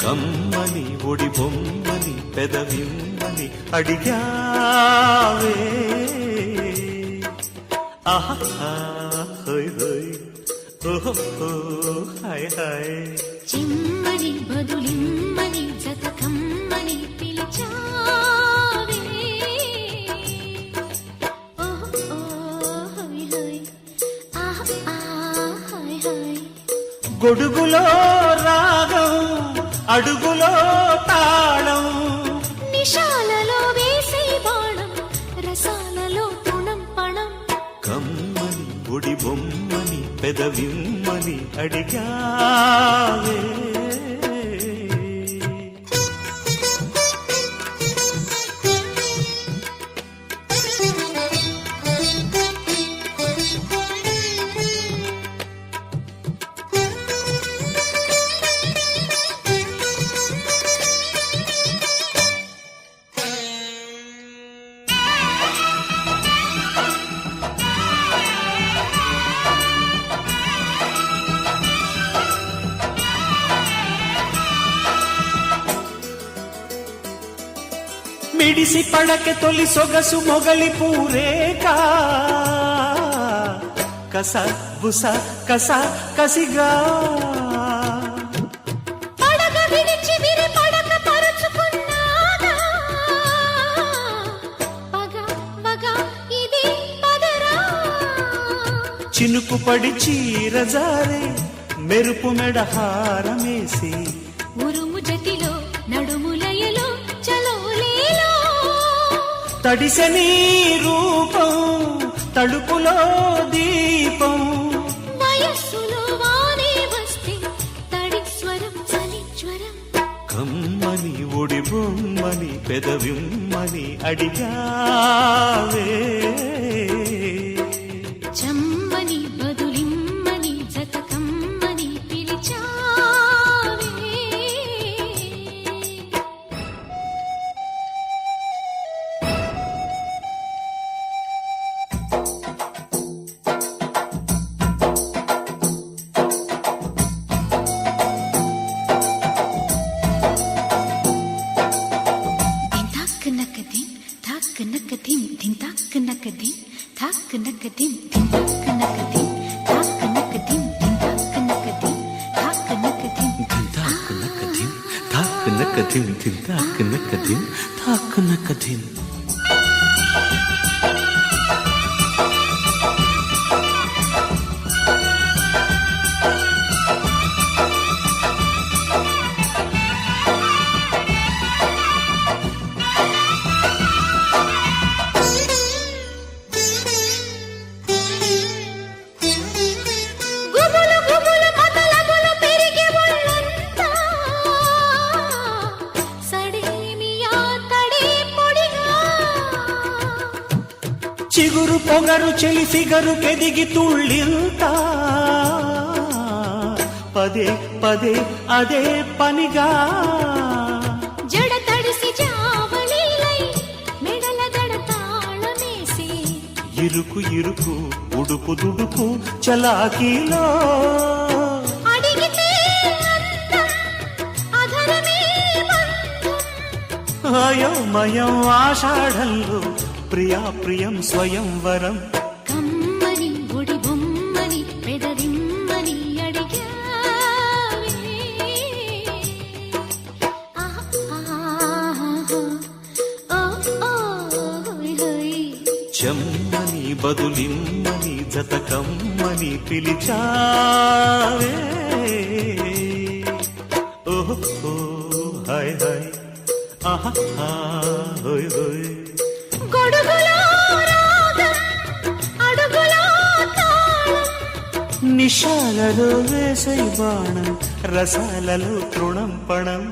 కమ్మని ఒడి బొమ్మని పెదవిమ్మని అడిగావే ఆహా హోయ్ హోయ్ ఓహో హాయ్ హాయ్ చిమ్మని బదులిమ్మని జత కమ్మని పిలిచావే ఓహో హోయ్ హోయ్ ఆహా హాయ్ హాయ్ గొడుగులో రాగం అడుగులో తాళం నిశాలలో వేసే బాణం రసాలలో తుణం పణం కమ్మని ఒడి బొమ్మని పెదవిమ్మని అడిగావే మిడిసి పడకె తొలి సొగసు మొగలి పూరేక కస బుస కస కసిగా పడగ విడిచి విరి పడక పరుచుకున్నాగా పగ పగ ఇది పదరా చినుకు పడి చీరజారే మెరుపు మెడహారమేసి ఉరుము జతిలో నడుములయలో తడిసె నీ రూపం తడుపులో దీపం వయస్సులో వానే వస్తే తడి స్వరం చలి జ్వరం కమ్మని ఒడి బొమ్మని పెదవిమ్మని అడిగావే చమ్మని బదులిమ్మని జత కమ్మని పిలిచావే నకదిం దిన్ తాక్ నకదిం తాక్ నకదిం దిన్ తాక్ నకదిం తాక్ నకదిం దిన్ తాక్ నకదిం తాక్ నకదిం దిన్ తాక్ నకదిం తాక్ నకదిం దిన్ తాక్ నకదిం తాక్ నకదిం చిగురు పొగరు చెలి ఫిగరు కెదిగి తుళ్ళింత పదే పదే అదే పనిగా జడ తడిసి జావళీలై మెడల దడ తాళమేసి ఇరుకు ఇరుకు ఉడుకు దుడుకు చలాకీలో అడిగితే అందం అధరమే బంధం అయోమయం ఆషాఢంలో ప్రియా ప్రియం స్వయంవరం కమ్మని ఒడి బొమ్మని పెదవిమ్మని అడిగావే చెమ్మని బదులిమ్మని జత కమ్మని పిలిచావే ఓహో హాయ్ హాయ్ ఆహా హోయ్ హోయ్ గొడుగులో రాగం అడుగులో తాళం నిశాలలో వేసై బాణం రసాలలో తృణం పణం